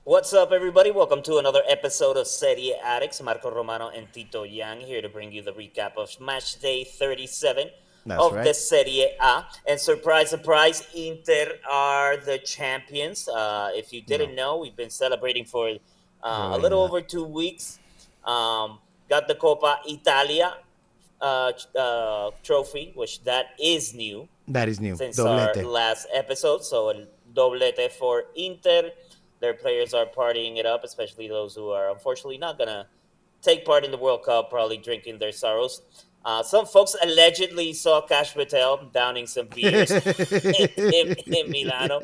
What's up, everybody? Welcome to another episode of Serie Addicts. Marco Romano and Tito Yang here to bring you the recap of Matchday 37 That's of the right. Serie A. And surprise, surprise, Inter are the champions. If you No, didn't know, we've been celebrating for for a a little while. over 2 weeks. Got the Coppa Italia trophy, which that is new That is new. since our Doblete. last episode. So a doblete for Inter. Their players are partying it up, especially those who are unfortunately not gonna take part in the World Cup, probably drinking their sorrows. Some folks allegedly saw Cash Patel downing some beers in Milano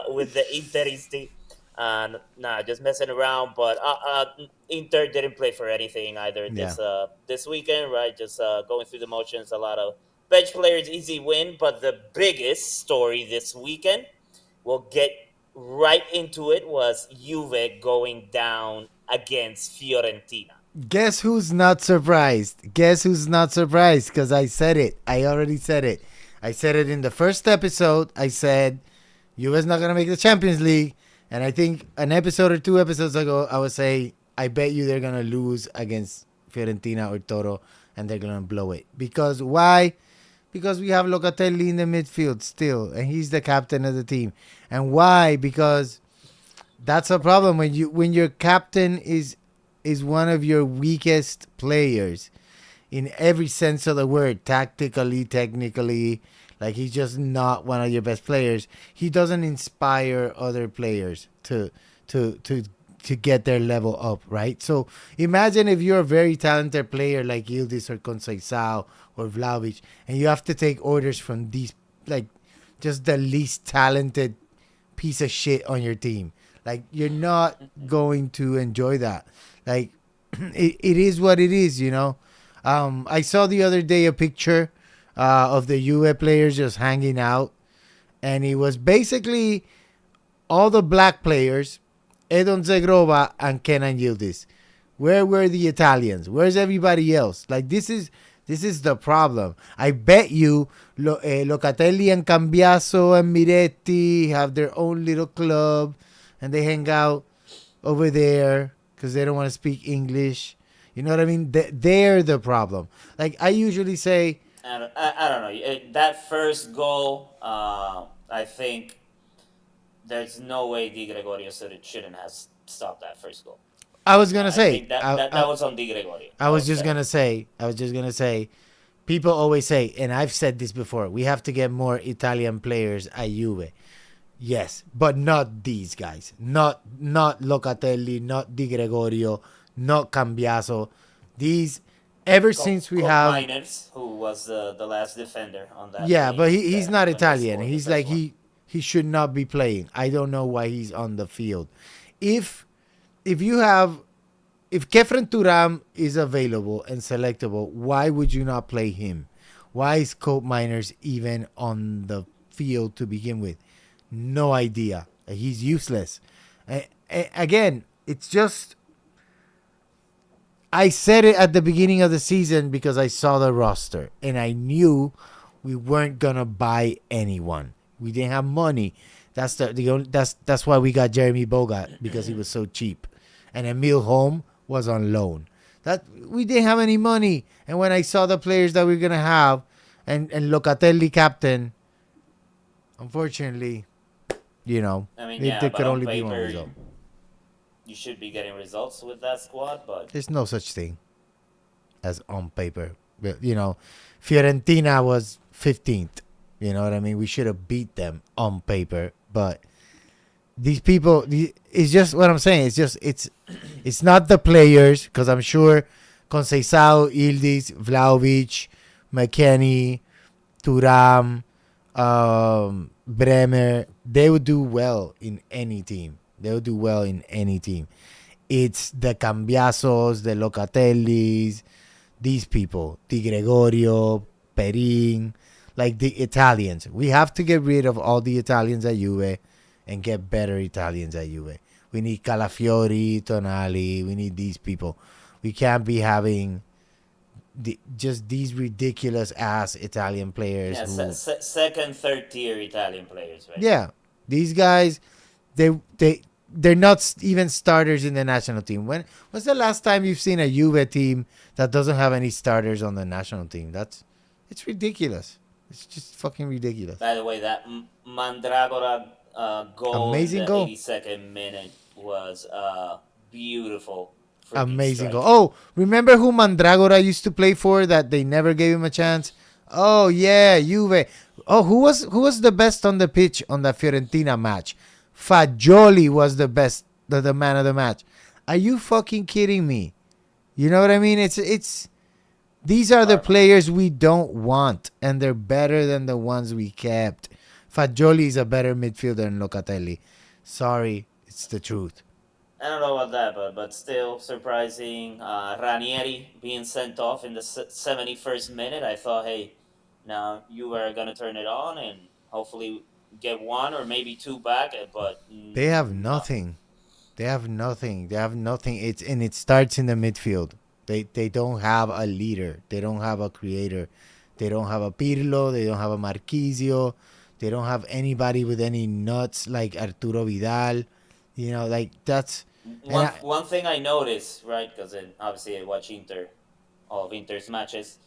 with the Interisti. Nah, just messing around. But Inter didn't play for anything either Yeah. this weekend, right? Just going through the motions. A lot of bench players, easy win. But the biggest story this weekend, we'll get right into it, was Juve going down against Fiorentina. Guess who's not surprised? Guess who's not surprised? Because I said it. I already said it. I said it in the first episode. I said Juve's not gonna make the Champions League. And I think an episode or two episodes ago, I would say I bet you they're gonna lose against Fiorentina or Toro, and they're gonna blow it. Because why? Because we have Locatelli in the midfield still, and he's the captain of the team. And why? Because that's a problem when your captain is one of your weakest players in every sense of the word, tactically, technically. Like, he's just not one of your best players. He doesn't inspire other players to to get their level up, right? So imagine if you're a very talented player like Yildiz or Conceição or Vlahovic, and you have to take orders from these, like, just the least talented piece of shit on your team. Like, you're not going to enjoy that. Like, it is what it is, you know. I saw the other day a picture of the Juve players just hanging out, and it was basically all the black players, Edon Zegrova and Kenan Yildiz. Where were the Italians? Where's everybody else? Like, this is the problem. I bet you Locatelli and Cambiaso and Miretti have their own little club, and they hang out over there because they don't want to speak English. You know what I mean? They're the problem. Like, I usually say, I don't know. That first goal, I think there's no way Di Gregorio shouldn't have stopped that first goal. I was gonna I say, think that was on Di Gregorio. I That was was just bad. gonna say, people always say, and I've said this before, we have to get more Italian players at Juve. Yes, but not these guys. Not Locatelli, not Di Gregorio, not Cambiaso. These, ever since we have, Miners, who was the last defender on that yeah, but team he's that not when they Italian. scored the He's first like, one. he should not be playing. I don't know why he's on the field. If if you have if Kefren Turam is available and selectable, why would you not play him? Why is Cope Miners even on the field to begin with? No idea. He's useless. Again, it's just, I said it at the beginning of the season because I saw the roster and I knew we weren't gonna buy anyone. We didn't have money. That's why we got Jeremy Bogat, because he was so cheap, and Emil Holm was on loan. That we didn't have any money, and when I saw the players that we are gonna have, and Locatelli captain, unfortunately, I mean, it yeah, there but could on only be one paper, result. you should be getting results with that squad. But There's no such thing as on paper. But, Fiorentina was 15th. You know what I mean? We should have beat them on paper, but these people, it's just what I'm saying. It's not the players, because I'm sure Conceição, Ildiz, Vlahovic, McKennie, Turam, Bremer, they would do well in any team. They would do well in any team. It's the Cambiasos, the Locatellis, these people, Di Gregorio, Perin, like the Italians. We have to get rid of all the Italians at Juve and get better Italians at Juve. We need Calafiori, Tonali. We need these people. We can't be having just these ridiculous ass Italian players yeah, who, second, third tier Italian players, right? yeah, these guys, they they're not even starters in the national team. When was the last time you've seen a Juve team that doesn't have any starters on the national team? It's ridiculous. It's just fucking ridiculous. By the way, that Mandragora goal in Amazing the goal. 82nd minute was a beautiful freaking Amazing goal. strike. Oh, remember who Mandragora used to play for that they never gave him a chance? Oh yeah, Juve. Oh, who was the best on the pitch on that Fiorentina match? Fagioli was the best, the man of the match. Are you fucking kidding me? You know what I mean? It's these are the Karma. players we don't want, and they're better than the ones we kept. Fagioli is a better midfielder than Locatelli. Sorry, it's the truth. I don't know about that, but still surprising. Ranieri being sent off in the 71st minute. I thought, hey, now you were gonna turn it on and hopefully get one or maybe two back, but They have nothing. nothing. They have nothing. They have nothing. It starts in the midfield. They don't have a leader. They don't have a creator. They don't have a Pirlo. They don't have a Marquisio. They don't have anybody with any nuts like Arturo Vidal. You know, like that's and One thing I noticed, right? Because obviously I watch all of Inter's matches,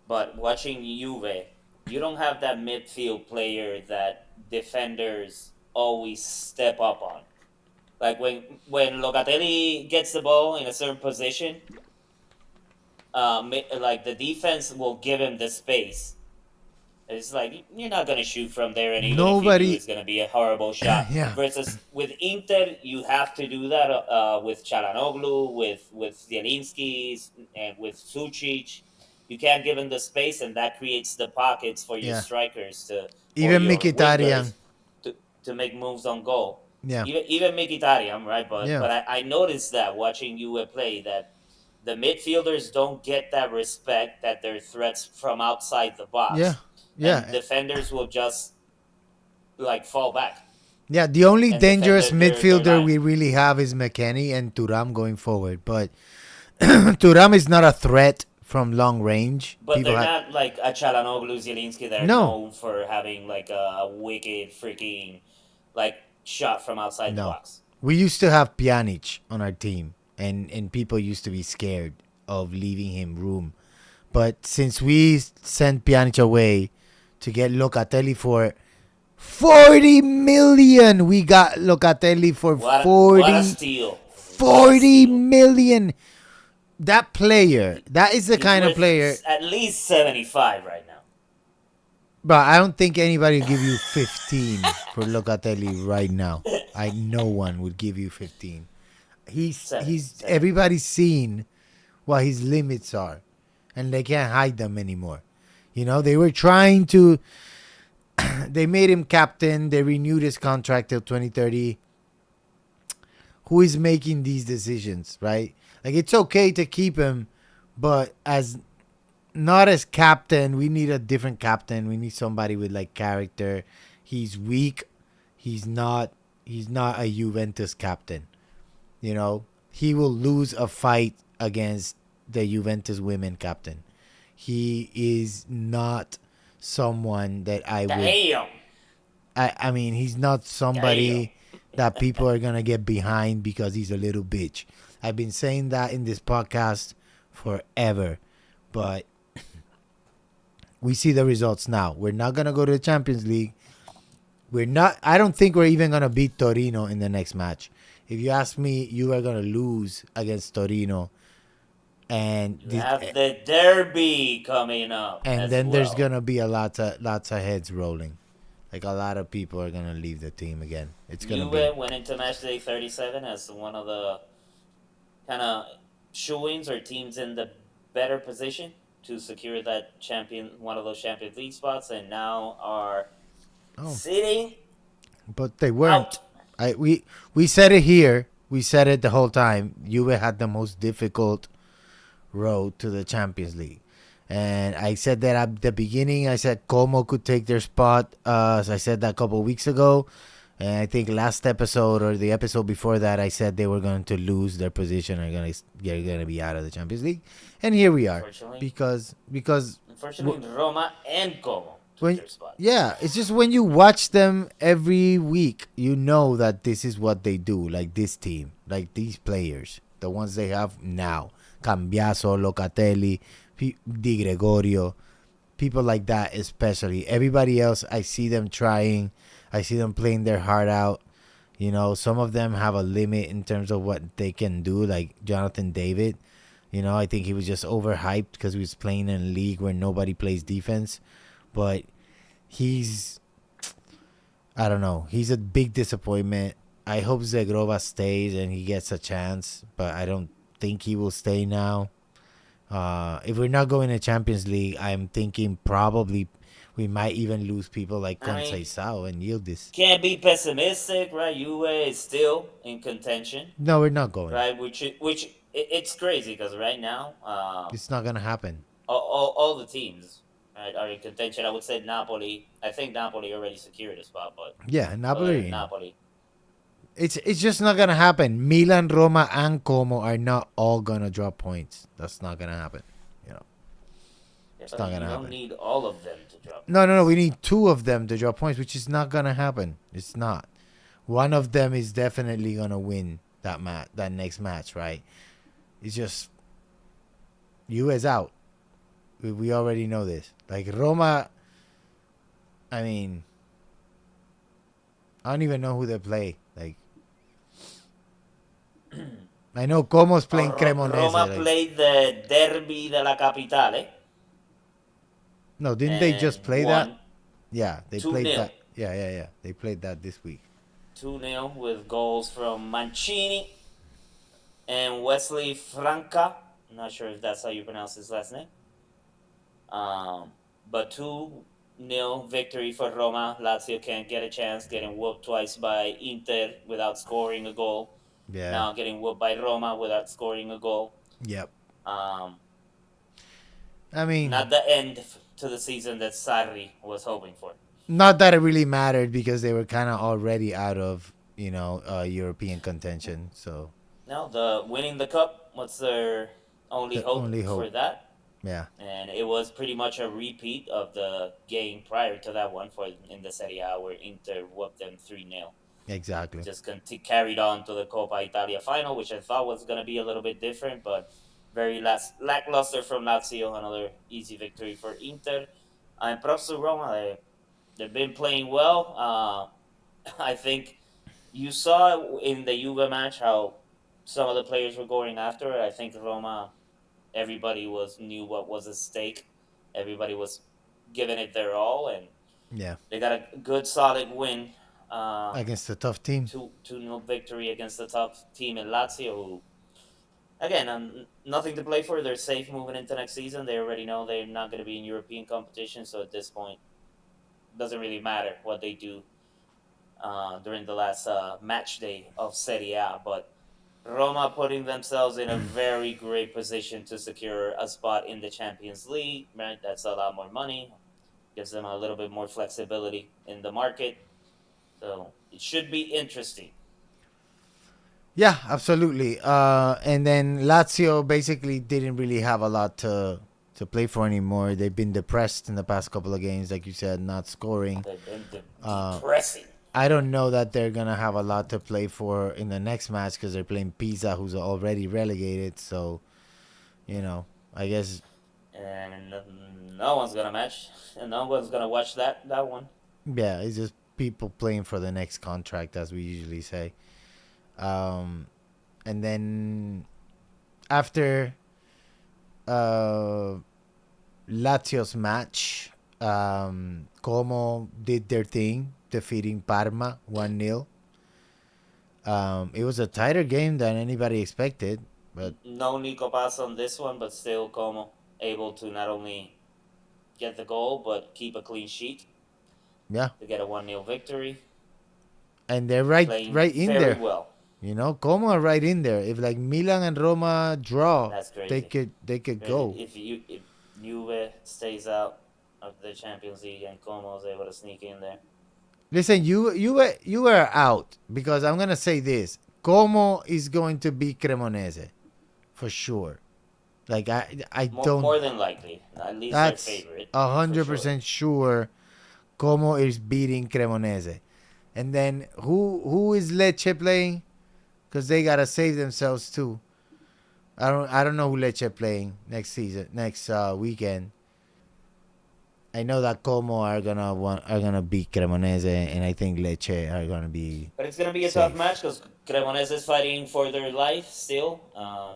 but watching Juve, you don't have that midfield player that defenders always step up on. Like when Locatelli gets the ball in a certain position, like the defense will give him the space. It's like you're not gonna shoot from there, and even if you do, nobody. it's gonna be a horrible shot. Yeah, Versus with Inter, you have to do that with Chalanoglu, with Zielinski, and with Sucic. You can't give him the space, and that creates the pockets for your yeah. strikers to or Even your Mkhitaryan. wingers to make moves on goal. Yeah, Even Mkhitaryan, right? yeah, But I noticed that watching you play that the midfielders don't get that respect that they're threats from outside the yeah, box, and yeah, defenders will just like fall back yeah. The only and defend dangerous their midfielder line. we really have is McKennie and Turam going forward, but Turam is not a threat from long range. But People they're have not like a Chalanoglu, Zielinski that are no, known for having like a wicked freaking like shot from outside the no. box. We used to have Pjanic on our team, and people used to be scared of leaving him room. But since we sent Pjanic away to get Locatelli for 40 million, we got Locatelli for What a 40, steal! What a 40 steal! million. That player, that is the He's kind of player. worth at least 75 right now. But I don't think anybody would give you 15 for Locatelli right now. No one would give you 15. He's 70. everybody's seen what his limits are, and they can't hide them anymore. You know, they were trying to. They made him captain. They renewed his contract till 2030. Who is making these decisions, right? Like it's okay to keep him, but as not as captain, we need a different captain. We need somebody with like character. He's weak. He's not. He's not a Juventus captain. You know, he will lose a fight against the Juventus women captain. He is not someone that I would. Damn! I mean, he's not Damn! somebody that people are gonna get behind because he's a little bitch. I've been saying that in this podcast forever, but we see the results now. We're not gonna go to the Champions League. We're not. I don't think we're even gonna beat Torino in the next match. If you ask me, you are gonna lose against Torino, and You have the derby coming up and as then there's well. gonna be a lots of heads rolling. Like a lot of people are gonna leave the team again. It's gonna be Juve went into Matchday 37 as one of the kind of showings or teams in the better position to secure that one of those Champions League spots, and now are oh, sitting but they out. weren't. We said it here. We said it the whole time. Juve had the most difficult road to the Champions League. And I said that at the beginning. I said Como could take their spot. As I said that a couple of weeks ago. And I think last episode or the episode before that, I said they were going to lose their position and they're gonna be out of the Champions League. And here we are, Unfortunately, because unfortunately, Roma and Como keep when their spot. yeah, it's just when you watch them every week, you know that this is what they do. Like this team, like these players, the ones they have now, Cambiaso, Locatelli, Di Gregorio, people like that, especially. Everybody else, I see them trying. I see them playing their heart out. You know, some of them have a limit in terms of what they can do, like Jonathan David. You know, I think he was just overhyped because he was playing in a league where nobody plays defense. But he's, I don't know, he's a big disappointment. I hope Zegrova stays and he gets a chance, but I don't think he will stay now. If we're not going to Champions League, I'm thinking probably we might even lose people like I mean, Conceição and Yildiz. can't be pessimistic, right? Juve is still in contention, No, we're not going. right? It's crazy because right now, It's not gonna happen. all the teams right, are in contention. I would say Napoli. I think Napoli already secured a spot, but Yeah, other Napoli than in. Napoli, It's just not gonna happen. Milan, Roma, and Como are not all gonna drop points. That's not gonna happen. You know, yeah, it's but not gonna you don't happen. need all of them to drop No, no, no. We points. need two of them to drop points, which is not gonna happen. It's not. One of them is definitely gonna win that next match, right? It's just you is out. We already know this. Like Roma, I mean, I don't even know who they play. Like I know Como's playing Cremonese. Roma Like played the Derby della Capitale no, didn't they just and play that? won Yeah, they 2 played 0. that. Yeah, yeah, yeah. They played that this week. 2-0 with goals from Mancini and Wesley Franca. I'm not sure if that's how you pronounce his last name. But 2-0 victory for Roma. Lazio can't get a chance, getting whooped twice by Inter without scoring a goal. Yeah. Now getting whooped by Roma without scoring a goal. Yep. Um, I mean, Not the end to the season that Sarri was hoping for. not that it really mattered because they were kind of already out of European contention. So No, the winning the cup was their only the only hope hope. for that. Yeah. And it was pretty much a repeat of the game prior to that one for in the Serie A where Inter whooped them 3-0. Exactly. Just carried on to the Coppa Italia final, which I thought was going to be a little bit different, but very lackluster from Lazio. Another easy victory for Inter. And props to Roma. They've been playing well. I think you saw in the Juve match how some of the players were going after it. I think Roma, everybody was knew what was at stake. Everybody was giving it their all, and Yeah. they got a good, solid win. Uh, Against a tough team. 2-0 victory against the top team in Lazio, who, again, nothing to play for. They're safe moving into next season. They already know they're not going to be in European competition, so at this point, it doesn't really matter what they do during the last match day of Serie A. But Roma putting themselves in a very great position to secure a spot in the Champions League. Right, that's a lot more money. Gives them a little bit more flexibility in the market. So it should be interesting. Yeah, absolutely. And then Lazio basically didn't really have a lot to play for anymore. They've been depressed in the past couple of games, like you said, not scoring. They've been Uh, depressing. I don't know that they're gonna have a lot to play for in the next match because they're playing Pisa, who's already relegated. So I guess And no one's gonna match, and no one's gonna watch that one. yeah, it's just people playing for the next contract, as we usually say. Um, and then after uh, Lazio's match, Como did their thing, defeating Parma 1-0. It was a tighter game than anybody expected, but No Nico Pass on this one, but still Como able to not only get the goal but keep a clean sheet yeah, to get a 1-0 victory. and they're right Playing right in very there. well. Como are right in there. If like Milan and Roma draw, That's they crazy. could Crazy. go. If Juve stays out of the Champions League and Como is able to sneak in there, Listen, you were out because I'm gonna say this: Como is going to be Cremonese for sure. Like I don't. more than likely, at least their That's favorite a for hundred sure. percent sure. Como is beating Cremonese. And then who is Lecce playing? Because they gotta save themselves too. I don't know who Lecce playing next season next weekend. I know that Como are gonna beat Cremonese, and I think Lecce are gonna be But it's going to be a tough safe. match because Cremonese is fighting for their life still,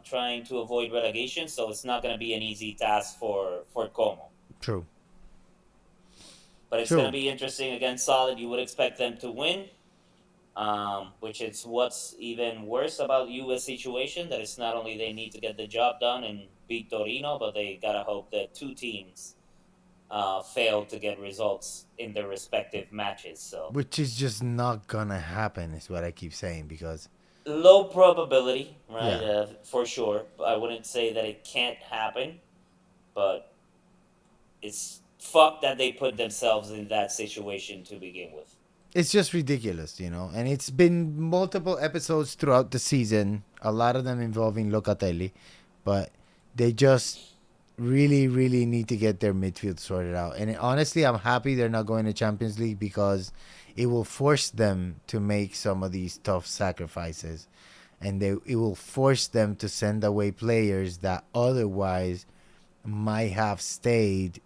trying to avoid relegation. So it's not going to be an easy task for Como. True. But it's going to True. be interesting against Solid. You would expect them to win, which is what's even worse about U.S. situation. That it's not only they need to get the job done and beat Torino, but they gotta hope that two teams fail to get results in their respective matches. So Which is just not gonna happen, is what I keep saying because low probability, right? yeah, For sure. I wouldn't say that it can't happen, but it's fucked that they put themselves in that situation to begin with. it's just ridiculous, And it's been multiple episodes throughout the season, a lot of them involving Locatelli, but they just really, really need to get their midfield sorted out. And honestly, I'm happy they're not going to Champions League because it will force them to make some of these tough sacrifices, and it will force them to send away players that otherwise might have stayed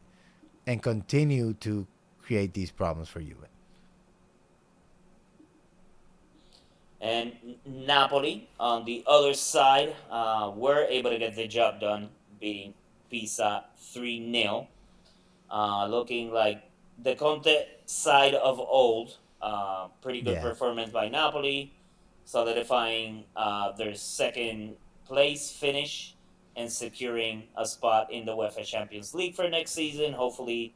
and continue to create these problems for you. And Napoli, on the other side, were able to get the job done, beating Pisa 3-0. Looking like the Conte side of old. Pretty good Yeah. performance by Napoli, solidifying their second place finish and securing a spot in the UEFA Champions League for next season. Hopefully,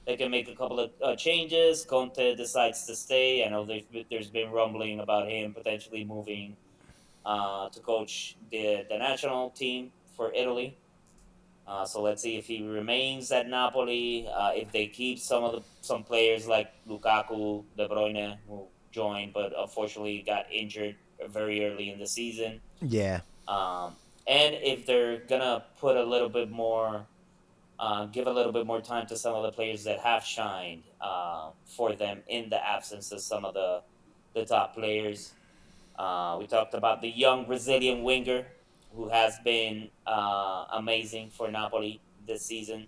they can make a couple of changes. Conte decides to stay. I know there's been rumbling about him potentially moving to coach the national team for Italy. So let's see if he remains at Napoli. If they keep some players like Lukaku, De Bruyne, who joined but unfortunately got injured very early in the season. Yeah. Um, and if they're gonna put a little bit more, give a little bit more time to some of the players that have shined for them in the absence of some of the top players. We talked about the young Brazilian winger who has been amazing for Napoli this season.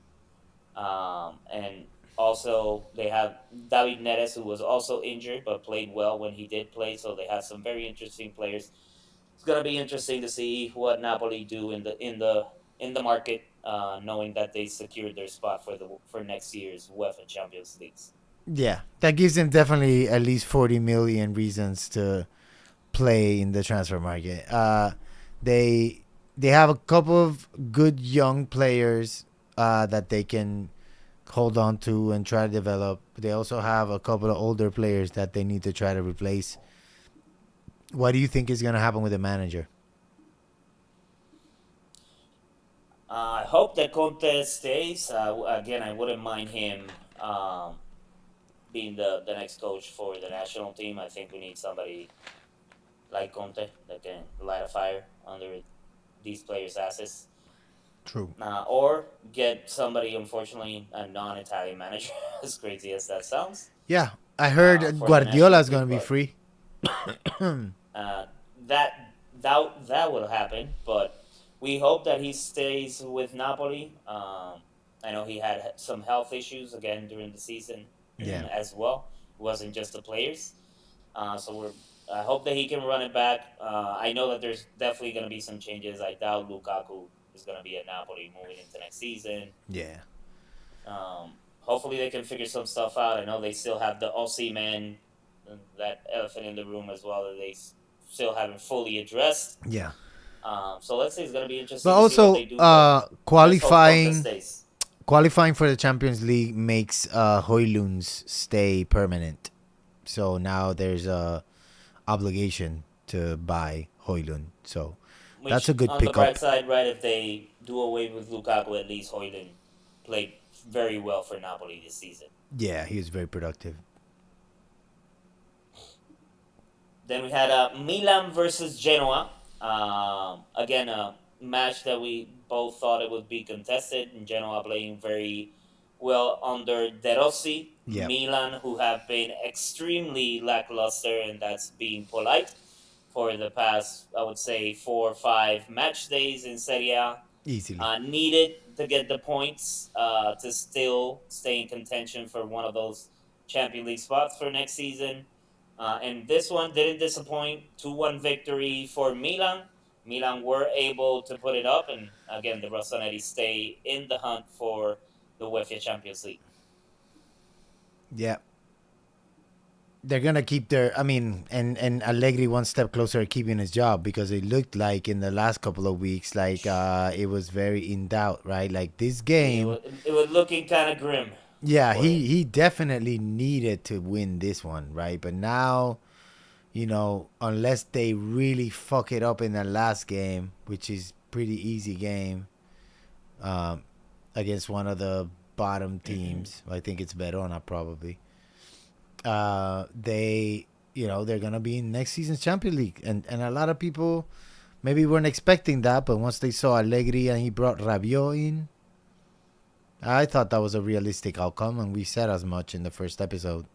And also, they have David Neres, who was also injured but played well when he did play. So they have some very interesting players. It's gonna be interesting to see what Napoli do in the market, knowing that they secured their spot for next year's UEFA Champions Leagues. Yeah. That gives them definitely at least 40 million reasons to play in the transfer market. They they have a couple of good young players that they can hold on to and try to develop. They also have a couple of older players that they need to try to replace. What do you think is going to happen with the manager? I hope that Conte stays. Again, I wouldn't mind him being the next coach for the national team. I think we need somebody like Conte that can light a fire under these players' asses. True. Or get somebody, unfortunately, a non-Italian manager, as crazy as that sounds, Yeah, I heard for the Guardiola national is going team. to be But free. uh, that will happen. But we hope that he stays with Napoli. I know he had some health issues again during the season Yeah. as well. It wasn't just the players. So I hope that he can run it back. I know that there's definitely going to be some changes. I doubt Lukaku is going to be at Napoli moving into next season. Yeah. Hopefully they can figure some stuff out. I know they still have the OC man, that elephant in the room as well, that they still haven't fully addressed. Yeah. So let's see. It's going to be But interesting to see what also, they do. But let's hope Conte qualifying stays. qualifying for the Champions League makes Hoylund's stay permanent. So now there's a obligation to buy Hoylund. So that's Which, a good on the bright pickup. side, right, if they do away with Lukaku, at least Hoyland played very well for Napoli this season. Yeah, he was very productive. Then we had Milan versus Genoa. Again, a match that we both thought it would be contested, and Genoa playing very, Well, under De Rossi, Yep. Milan, who have been extremely lackluster, and that's being polite, for the past, I would say, 4 or 5 match days in Serie A, Easily. needed to get the points to still stay in contention for one of those Champions League spots for next season. And this one didn't disappoint. 2-1 victory for Milan. Milan were able to put it up, and again, the Rossoneri stay in the hunt for the UEFA Champions League. Yeah. They're gonna keep their. I mean, and Allegri one step closer to keeping his job because it looked like in the last couple of weeks, like it was very in doubt, right? Like this game, It was looking kind of grim yeah, for him. he definitely needed to win this one, right? But now, unless they really fuck it up in the last game, which is pretty easy game, um, against one of the bottom teams, I think it's Verona probably. They, they're gonna be in next season's Champions League, and a lot of people maybe weren't expecting that, but once they saw Allegri and he brought Rabiot in, I thought that was a realistic outcome, and we said as much in the first episode.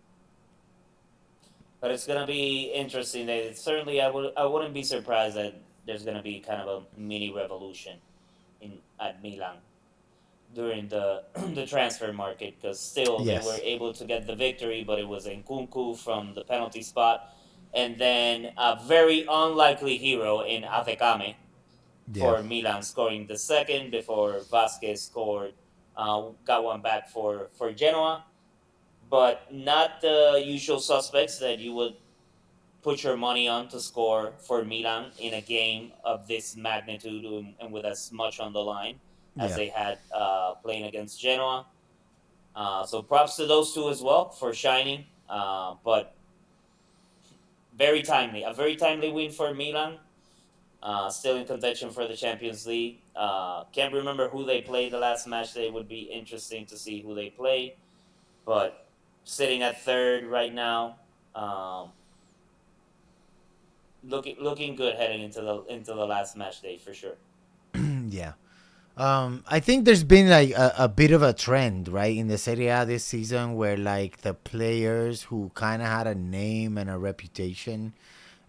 But it's gonna be interesting. Certainly, I wouldn't be surprised that there's gonna be kind of a mini revolution in at Milan during the the transfer market, because still they were Yes. able to get the victory, but it was in Kunku from the penalty spot, and then a very unlikely hero in Atekame Yeah. for Milan scoring the second before Vasquez scored, got one back for Genoa, but not the usual suspects that you would put your money on to score for Milan in a game of this magnitude, and with as much on the line as Yeah. they had playing against Genoa. So props to those two as well for shining. But a very timely win for Milan. Still in contention for the Champions League. Can't remember who they played the last match. They would be interesting to see who they play. But sitting at third right now, looking good heading into the last match day for sure. Yeah. I think there's been like a bit of a trend, right, in the Serie A this season where like the players who kind of had a name and a reputation,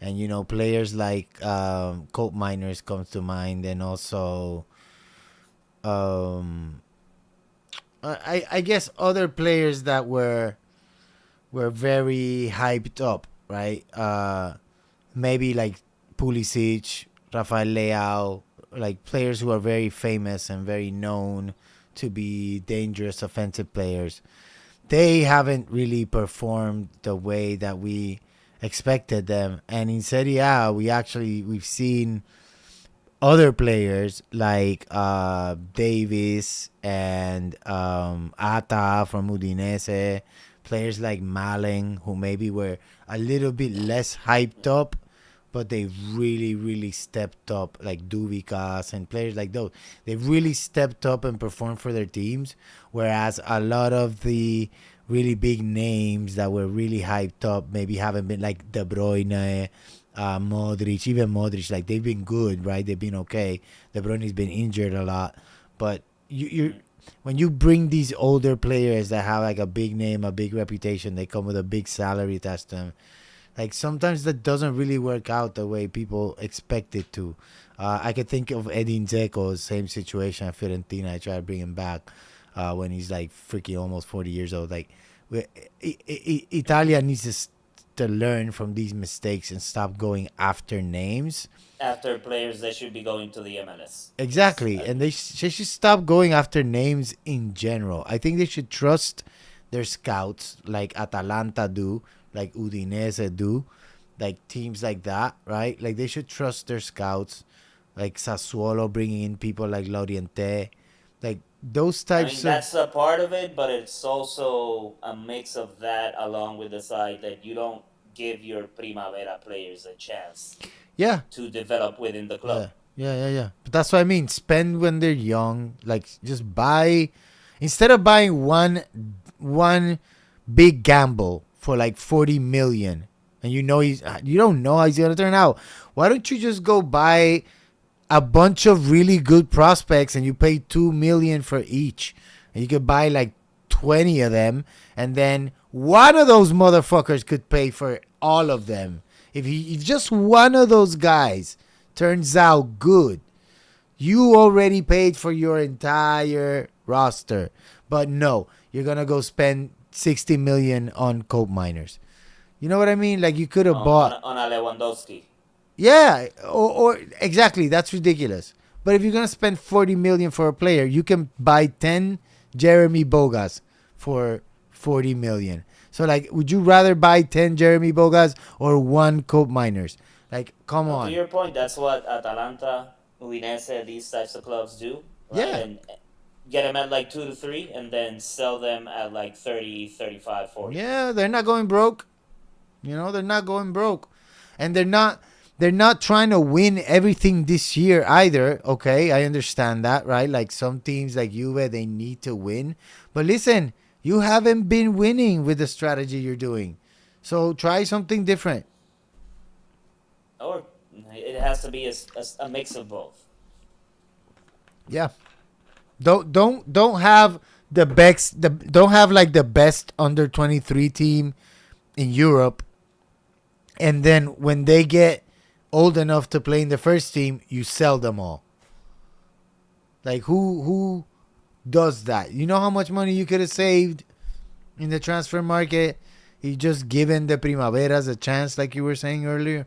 and players like Colt Miners comes to mind, and also um, I guess other players that were very hyped up, right? Maybe like Pulisic, Rafael Leao, like players who are very famous and very known to be dangerous offensive players. They haven't really performed the way that we expected them. And in Serie A, we've seen other players like Davis and Ata from Udinese, players like Malen, who maybe were a little bit less hyped up, but they really, really stepped up, like Duvicas and players like those. They really stepped up and performed for their teams, whereas a lot of the really big names that were really hyped up maybe haven't been, like De Bruyne, Modric, even Modric, like they've been good, right? They've been okay. De Bruyne's been injured a lot, but you when you bring these older players that have like a big name, a big reputation, they come with a big salary attached to them. Like sometimes that doesn't really work out the way people expect it to. I could think of Edin Dzeko, same situation at Fiorentina. I try to bring him back when he's like freaking almost 40 years old. Like, Italia needs to learn from these mistakes and stop going after names. After players that should be going to the MLS. Yes, Exactly, I and agree. they should stop going after names in general. I think they should trust their scouts, like Atalanta do, like Udinese do, like teams like that, right? Like they should trust their scouts, like Sassuolo bringing in people like Loriente, like those I mean, types of. that's a part of it, but it's also a mix of that along with the side that you don't give your Primavera players a chance Yeah, to develop within the club. yeah, yeah. But that's what I mean. Spend when they're young. Like just buy, instead of buying one big gamble for like 40 million, and you don't know how he's gonna turn out. Why don't you just go buy a bunch of really good prospects and you pay 2 million for each, and you could buy like 20 of them, and then one of those motherfuckers could pay for all of them. If just one of those guys turns out good, you already paid for your entire roster. But no, you're gonna go spend 60 million on coal miners. You know what I mean? Like you could have bought. On a Lewandowski. Yeah, or exactly. That's ridiculous. But if you're gonna spend 40 million for a player, you can buy 10 Jeremy Bogas for 40 million. So like, would you rather buy 10 Jeremy Bogas or one Cope Miners? Like, come Well, to on. your point, that's what Atalanta, Udinese, these types of clubs do, right? Yeah, And get them at like 2 to 3, and then sell them at like 30, 35, 40. yeah. They're not going broke. You know, they're not going broke, and they're not trying to win everything this year either. Okay, I understand that, right? Like some teams like Juve, they need to win. But listen, you haven't been winning with the strategy you're doing. So try something different. Or it has to be a mix of both. Yeah. Don't have the best don't have like the best under 23 team in Europe, and then when they get old enough to play in the first team, you sell them all. Like who does that? You know how much money you could have saved in the transfer market? You just given the Primaveras a chance, like you were saying earlier.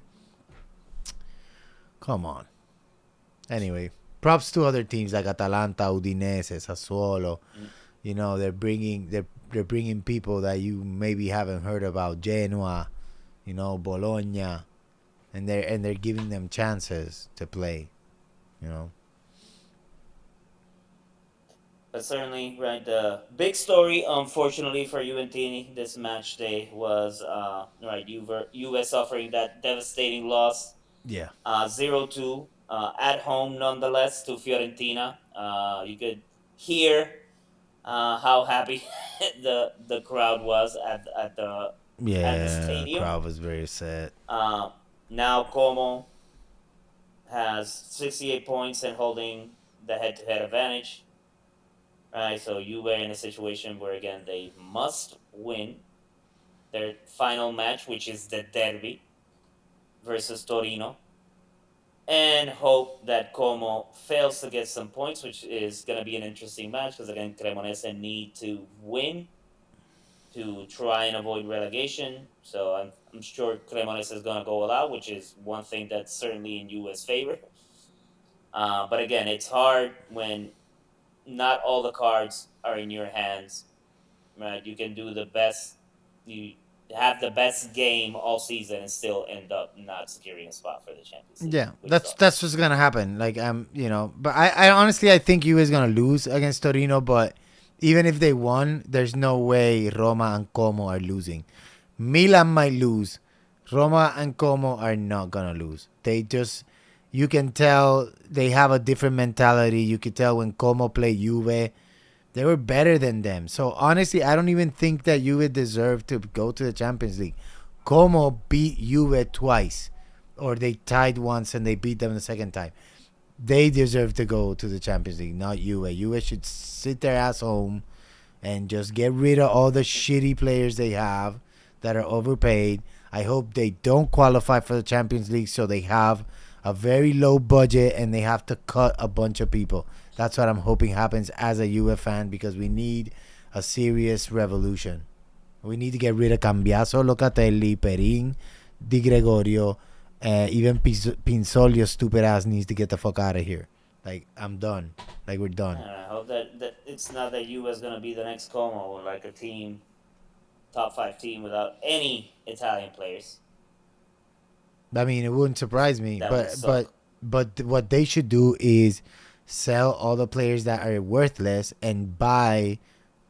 Come on. Anyway, props to other teams like Atalanta, Udinese, Sassuolo. Mm. You know they're bringing people that you maybe haven't heard about. Genoa, you know, Bologna, and they're giving them chances to play. You know. But certainly, right, the big story, unfortunately for Juventini, this match day was right, Juve suffering that devastating loss, Yeah. 0-2, at home nonetheless to Fiorentina. You could hear how happy the crowd was at the Yeah. stadium. Crowd was very sad. Uh, Now Como has 68 points and holding the head-to-head advantage. Right, so Juve in a situation where again they must win their final match, which is the derby versus Torino, and hope that Como fails to get some points, which is going to be an interesting match because again Cremonese need to win to try and avoid relegation. So I'm sure Cremonese is going to go all out, which is one thing that's certainly in Juve's favor. But again, it's hard when not all the cards are in your hands. Right, you can do the best. You have the best game all season and still end up not securing a spot for the Champions League, Yeah, which that's sucks. what's gonna happen. Like but I honestly I think you is gonna lose against Torino. But even if they won, there's no way Roma and Como are losing. Milan might lose. Roma and Como are not gonna lose. They just you can tell they have a different mentality. You can tell when Como play Juve, they were better than them. So honestly, I don't even think that Juve deserved to go to the Champions League. Como beat Juve twice, or they tied once and they beat them the second time. They deserve to go to the Champions League, not Juve. Juve should sit their ass home and just get rid of all the shitty players they have that are overpaid. I hope they don't qualify for the Champions League so they have a very low budget and they have to cut a bunch of people. That's what I'm hoping happens as a Juve fan because we need a serious revolution. We need to get rid of Cambiaso, Locatelli, Perin, Di Gregorio, even Pinsolio, stupid ass, needs to get the fuck out of here. Like, I'm done. Like, we're done. And I hope that it's not that Juve is going to be the next Como, like a team, top five team without any Italian players. I mean, it wouldn't surprise me, That would suck. but what they should do is sell all the players that are worthless and buy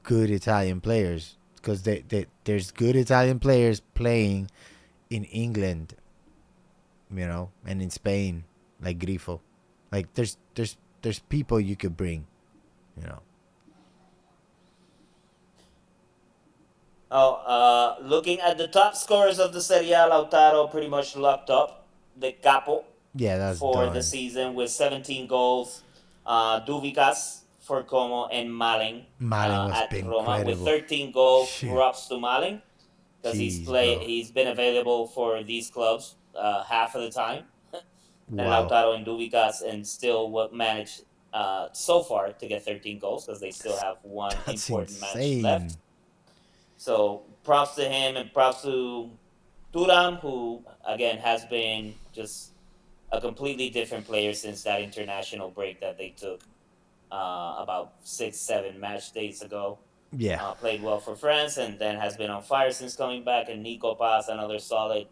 good Italian players because there's good Italian players playing in England, and in Spain, like Grifo. Like there's people you could bring, you know. Oh, looking at the top scorers of the Serie A, Lautaro pretty much locked up the capo Yeah, that's for the done. season with 17 goals. Duvicas for Como and Malin Malin was at been Roma with incredible. 13 goals. Shit. Props to Malin because Jeez, bro. he's been available for these clubs half of the time than Wow. Lautaro and Dubicas, and still what managed so far to get 13 goals because they still have one That's important match left. insane. So props to him and props to Turam, who again has been just a completely different player since that international break that they took about 6, 7 match days ago. Yeah. Played well for France and then has been on fire since coming back. And Nico Paz, another solid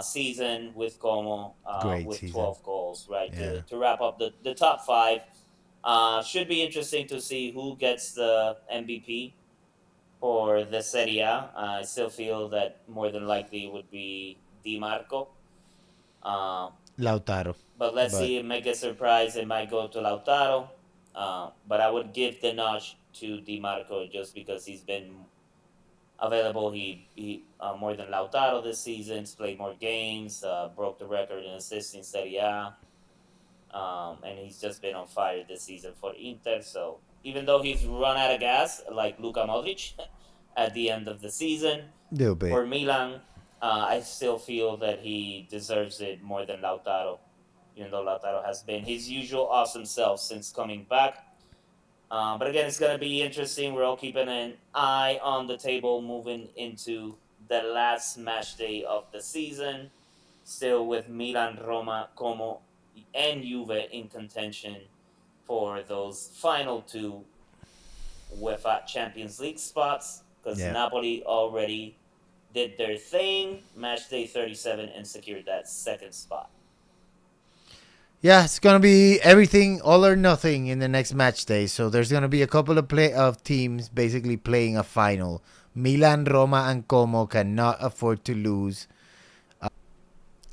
season with Como Great with season. 12 goals, right? Yeah. To wrap up the top five. Should be interesting to see who gets the MVP for the Serie A. I still feel that more than likely it would be Di Marco. Uh, Lautaro. but let's But see, it might get surprised. It might go to Lautaro. But I would give the notch to Di Marco just because he's been available. He more than Lautaro this season. He's played more games. Broke the record in assists in Serie A. And he's just been on fire this season for Inter. So even though he's run out of gas, like Luka Modric, at the end of the season, little bit. for Milan, I still feel that he deserves it more than Lautaro, even though Lautaro has been his usual awesome self since coming back. But again, it's going to be interesting. We're all keeping an eye on the table moving into the last match day of the season. Still with Milan, Roma, Como, and Juve in contention for those final two UEFA Champions League spots because Yeah. Napoli already did their thing, match day 37, and secured that second spot. Yeah, it's gonna be everything all or nothing in the next match day. So there's gonna be a couple of play of teams basically playing a final. Milan, Roma, and Como cannot afford to lose.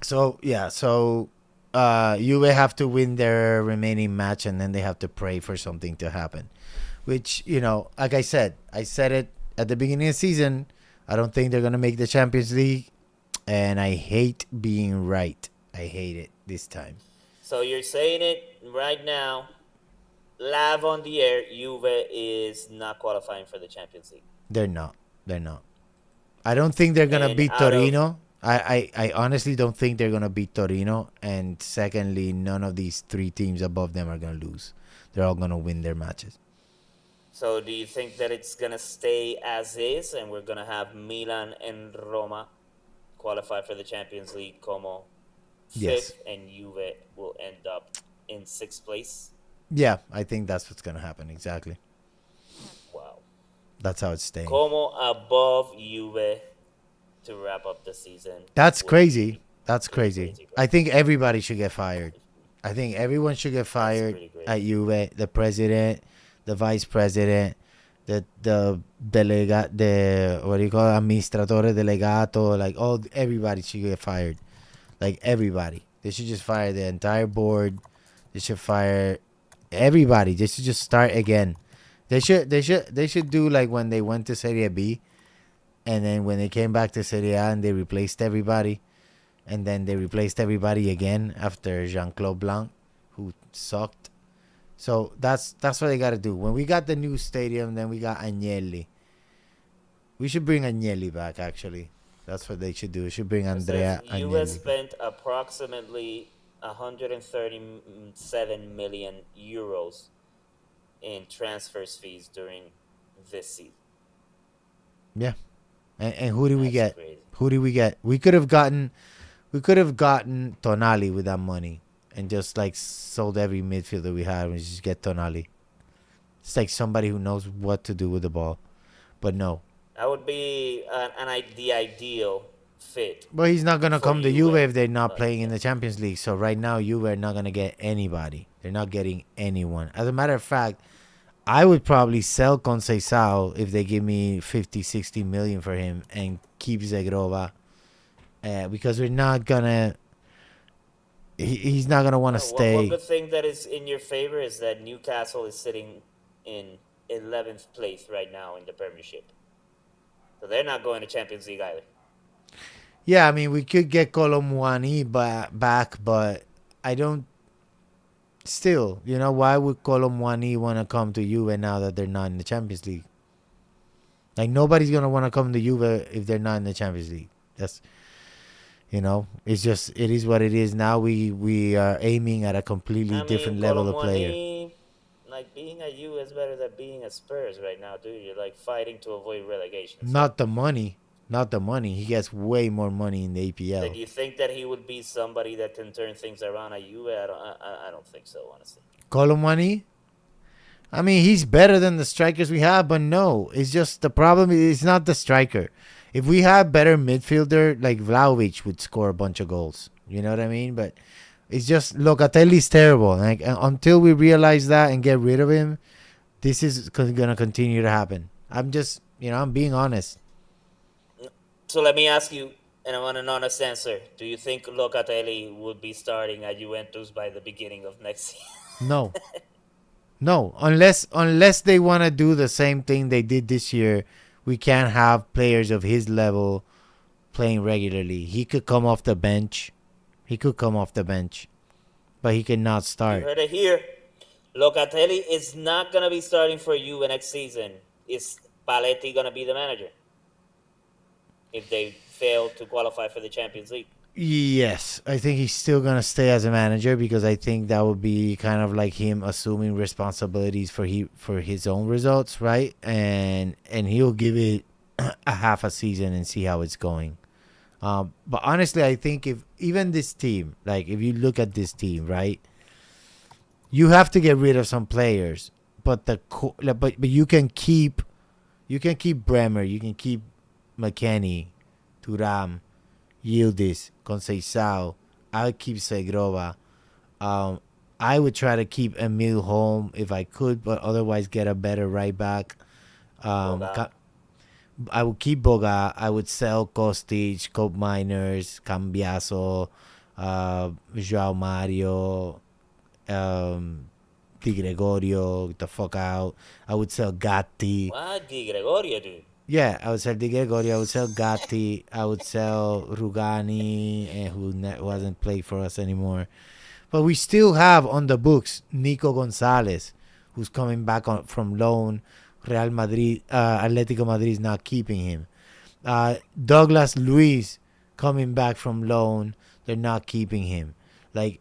So yeah, so Juve have to win their remaining match, and then they have to pray for something to happen. Which like I said it at the beginning of the season. I don't think they're gonna make the Champions League, and I hate being right. I hate it this time. So you're saying it right now, live on the air, Juve is not qualifying for the Champions League. They're not. They're not. I don't think they're gonna And beat out of Torino. I honestly don't think they're gonna beat Torino. And secondly, none of these three teams above them are gonna lose. They're all gonna win their matches. So do you think that it's gonna stay as is, and we're gonna have Milan and Roma qualify for the Champions League, Como Yes. fifth, and Juve will end up in sixth place? Yeah, I think that's what's gonna happen. Exactly. Wow. That's how it's staying. Como above Juve to wrap up the season That's would crazy. be That's pretty crazy. crazy, I right? think everybody should get fired. I think everyone should get That's fired pretty at crazy. Juve. The president, the vice president, the delega, the what do you call it? Amministratore delegato, like all everybody should get fired. Like everybody, they should just fire the entire board. They should fire everybody. They should just start again. They should do like when they went to Serie B, and then when they came back to Serie A and they replaced everybody, and then they replaced everybody again after Jean Claude Blanc, who sucked. So that's what they got to do. When we got the new stadium, then we got Agnelli. We should bring Agnelli back. Actually, that's what they should do. We should bring It says Andrea US Agnelli back. spent approximately 137 million euros in transfers fees during this season. Yeah, and who do we That's get? crazy. Who do we get? We could have gotten Tonali with that money and just like sold every midfielder we had and just get Tonali. It's like somebody who knows what to do with the ball. But no. That would be the ideal fit But he's not gonna for come to Juve Juve. if they're not But playing in yeah. the Champions League. So right now Juve are not gonna get anybody. They're not getting anyone. As a matter of fact, I would probably sell Conceição if they give me 50, 60 million for him and keep Zegrova. Because we're not gonna. He's not gonna want to Well, one stay. good thing that is in your favor is that Newcastle is sitting in 11th place right now in the Premiership. So they're not going to Champions League either. Yeah, I mean we could get Colomwani back, but I don't. Still, why would Colomwani want to come to Juve now that they're not in the Champions League? Like nobody's gonna want to come to Juve if they're not in the Champions League. That's it's just it is what it is. Now we are aiming at a completely I mean, different level of player. Colomwani, like being at U is better than being at Spurs right now, dude. You're like fighting to avoid relegation. So, Not the money, not the money. He gets way more money in the like, APL. you think that he would be somebody that can turn things around at Juve? I don't think so, honestly. Colomwani, I mean, he's better than the strikers we have, but no, it's just the problem is not the striker. If we had better midfielder, like Vlahovic would score a bunch of goals. You know what I mean? But it's just Locatelli's terrible. Like until we realize that and get rid of him, this is gonna continue to happen. I'm just, I'm being honest. So let me ask you, and I want an honest answer. Do you think Locatelli would be starting at Juventus by the beginning of next season? No, no, unless they want to do the same thing they did this year, we can't have players of his level playing regularly. He could come off the bench. He could come off the bench, but he cannot You start. heard it here. Locatelli is not going to be starting for you next season. Is Paletti going to be the manager if they fail to qualify for the Champions League? Yes, I think he's still gonna stay as a manager because I think that would be kind of like him assuming responsibilities for his own results, right? And he'll give it a half a season and see how it's going. But honestly, I think if even this team, like if you look at this team, right, you have to get rid of some players, but but you can keep Bremer, you can keep McKennie, Turam, Yildiz, Conceição. I would keep Segrova. Um, I would try to keep Emil home if I could, but otherwise get a better right back. Um, Boga. I would keep Boga. I would sell Kostic, Cope Miners, Cambiaso, Joao Mario, um, Di Gregorio, get the fuck out. I would sell Gatti. What? Di Gregorio, dude. Yeah, I would sell Di Gregorio. I would sell Gatti. I would sell Rugani, who wasn't played for us anymore. But we still have on the books Nico Gonzalez, who's coming back from loan. Real Madrid, Atletico Madrid is not keeping him. Douglas Luis coming back from loan. They're not keeping him. Like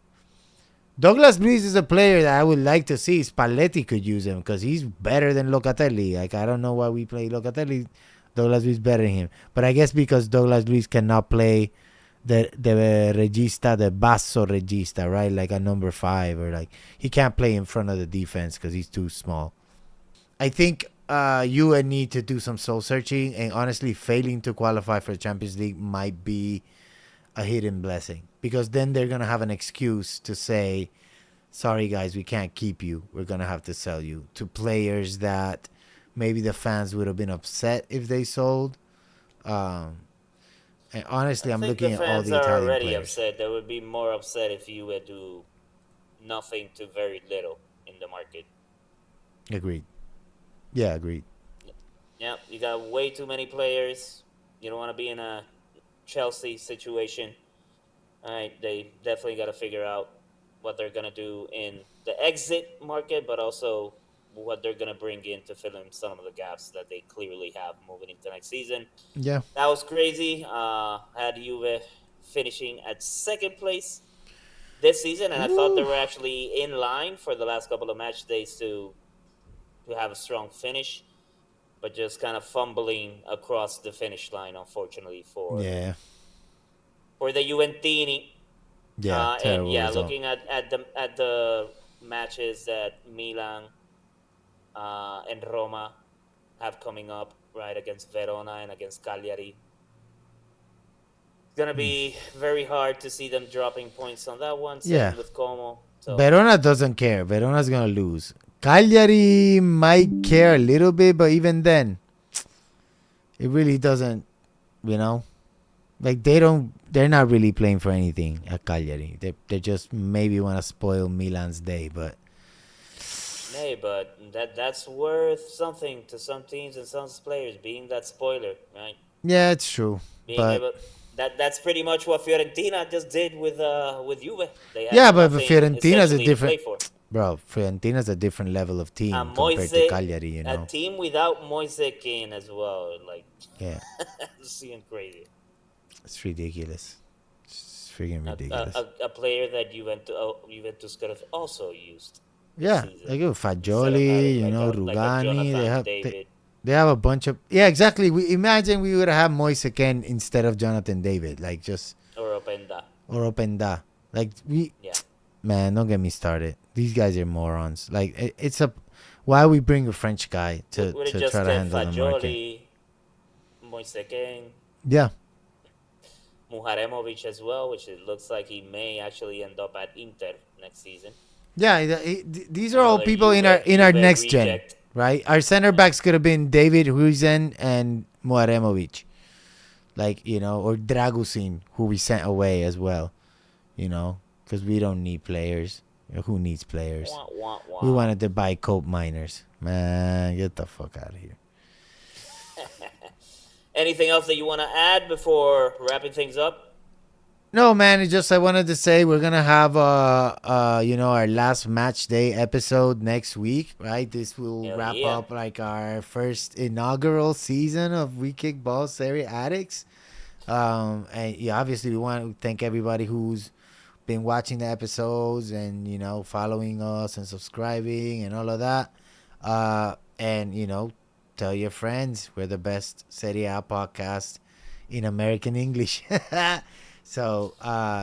Douglas Luis is a player that I would like to see. Spalletti could use him because he's better than Locatelli. Like I don't know why we play Locatelli. Douglas Luis better than him. But I guess because Douglas Luis cannot play the regista, the basso regista, right? Like a number 5 or like he can't play in front of the defense because he's too small. I think you need to do some soul searching and honestly failing to qualify for the Champions League might be a hidden blessing because then they're gonna have an excuse to say, "Sorry guys, we can't keep you. We're gonna have to sell you to players that maybe the fans would have been upset if they sold." Um, and I honestly, I'm think the looking at all fans the are Italian already players. upset. They would be more upset if you would do nothing to very little in the market. Agreed. Yeah, agreed. Yeah, you got way too many players. You don't want to be in a Chelsea situation. All right, they definitely got to figure out what they're gonna do in the exit market, but also what they're gonna bring in to fill in some of the gaps that they clearly have moving into next season. Yeah. That was crazy. Had Juve finishing at second place this season, and I thought they Woo. were actually in line for the last couple of match days to have a strong finish, but just kind of fumbling across the finish line, unfortunately Yeah. for the Juventini. Yeah. And Terrible yeah, result. looking at the matches that Milan and Roma have coming up, right, against Verona and against Cagliari, it's gonna be very hard to see them dropping points on that one. Yeah. Same with Como. So Verona doesn't care. Verona's gonna lose. Cagliari might care a little bit, but even then, it really doesn't. You know, like they don't. They're not really playing for anything at Cagliari. They just maybe want to spoil Milan's day, but hey, but that's worth something to some teams and some players being that spoiler, right? yeah, it's true. Being But able that's pretty much what Fiorentina just did with Juve. They had yeah, but nothing Fiorentina's a essentially to different. play for. bro, Fiorentina's a different level of team compared to Moise, Cagliari. You a know. team without Moise Kean as well. Like, Yeah, seeing crazy. it's ridiculous. It's freaking A, ridiculous. a player that Juventus could have also used this Yeah, season they go instead of Fagioli, having like a Rugani. Jonathan David They have a bunch of exactly. We imagine we would have Moise again instead of Jonathan David, like just or Openda. or Openda. Like we Yeah, man, don't get me started. These guys are morons. Like it's a why we bring a French guy would have to try just to kept handle the market. Fagioli, Moise Kean, Yeah, Muharemovic as well, which it looks like he may actually end up at Inter next season. yeah. These are all Another people in our Juve next gen, reject. right? Our center Yeah. backs could have been David Huizen and Muaremovic, like or Dragusin, who we sent away as well. Because we don't need players. Who needs players? Wah, wah, We wah. wanted to buy coke miners. Man, get the fuck out of here. Anything else that you want to add before wrapping things up? No, man. It's just I wanted to say we're gonna have our last match day episode next week, right? This will Hell wrap yeah. up like our first inaugural season of We Kick Balls Serie Addicts. And yeah, obviously we want to thank everybody who's been watching the episodes and following us and subscribing and all of that. And tell your friends we're the best Serie A podcast in American English. So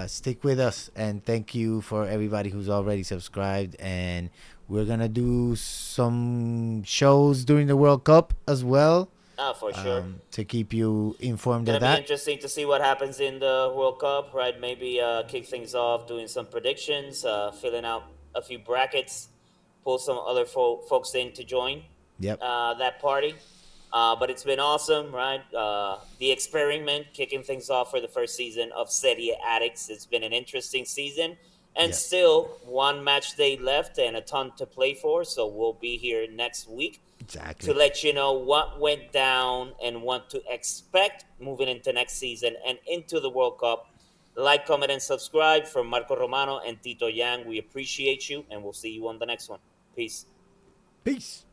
stick with us and thank you for everybody who's already subscribed. And we're gonna do some shows during the World Cup as well, Ah, for sure. to keep you informed of Gonna be that. interesting to see what happens in the World Cup, right? Maybe kick things off doing some predictions, filling out a few brackets, pull some other folks in to join Yep. that party. But it's been awesome, right? The experiment kicking things off for the first season of Serie Addicts. It's been an interesting season, and Yep. still one match day left and a ton to play for. So we'll be here next week to Exactly. let you know what went down and what to expect moving into next season and into the World Cup. Like, comment, and subscribe from Marco Romano and Tito Yang. We appreciate you, and we'll see you on the next one. Peace. Peace.